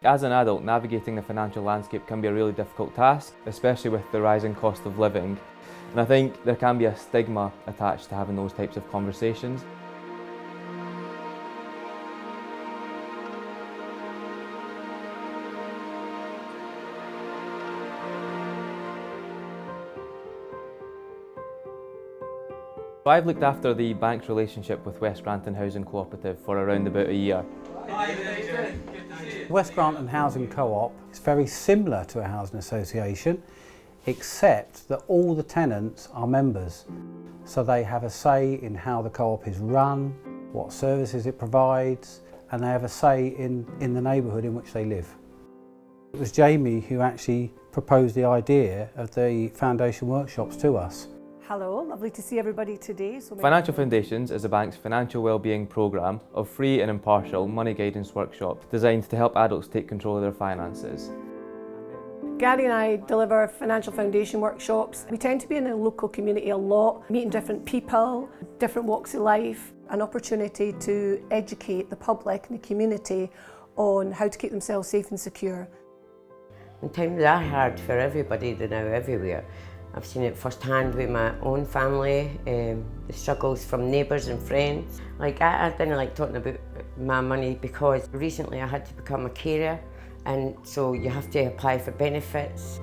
As an adult, navigating the financial landscape can be a really difficult task, especially with the rising cost of living. And I think there can be a stigma attached to having those types of conversations. So I've looked after the bank's relationship with West Granton Housing Co-Operative for around about a year. West Granton Housing Co-op is very similar to a housing association, except that all the tenants are members. So they have a say in how the co-op is run, what services it provides, and they have a say in the neighbourhood in which they live. It was Jamie who actually proposed the idea of the foundation workshops to us. Hello, lovely to see everybody today. Financial Foundations is the bank's financial wellbeing programme of free and impartial money guidance workshops designed to help adults take control of their finances. Gary and I deliver financial foundation workshops. We tend to be in the local community a lot, meeting different people, different walks of life, an opportunity to educate the public and the community on how to keep themselves safe and secure. And times are hard for everybody, they're now everywhere. I've seen it firsthand with my own family, the struggles from neighbours and friends. I didn't like talking about my money because recently I had to become a carer, and so you have to apply for benefits.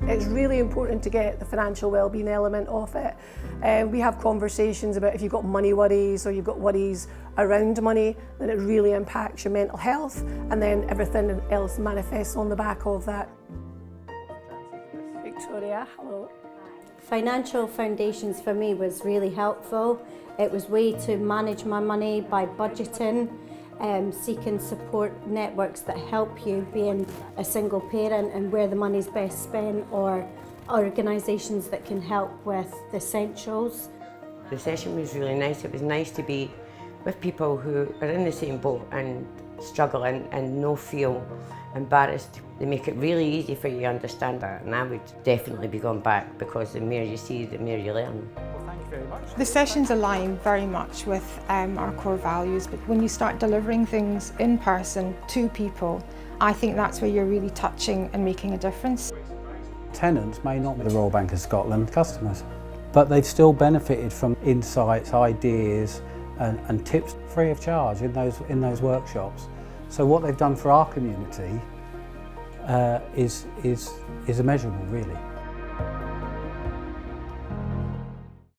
It's really important to get the financial wellbeing element of it. We have conversations about if you've got money worries or you've got worries around money, then it really impacts your mental health, and then everything else manifests on the back of that. Victoria, hello. Financial Foundations for me was really helpful. It was a way to manage my money by budgeting, seeking support networks that help you being a single parent and where the money's best spent, or organisations that can help with the essentials. The session was really nice. It was nice to be with people who are in the same boat and struggle and no feel embarrassed. They make it really easy for you to understand that, and I would definitely be going back because the more you see, the more you learn. Well, thank you very much. The sessions align very much with our core values, but when you start delivering things in person to people, I think that's where you're really touching and making a difference. Tenants may not be the Royal Bank of Scotland customers, but they've still benefited from insights, ideas and tips free of charge in those workshops. So what they've done for our community is immeasurable, really.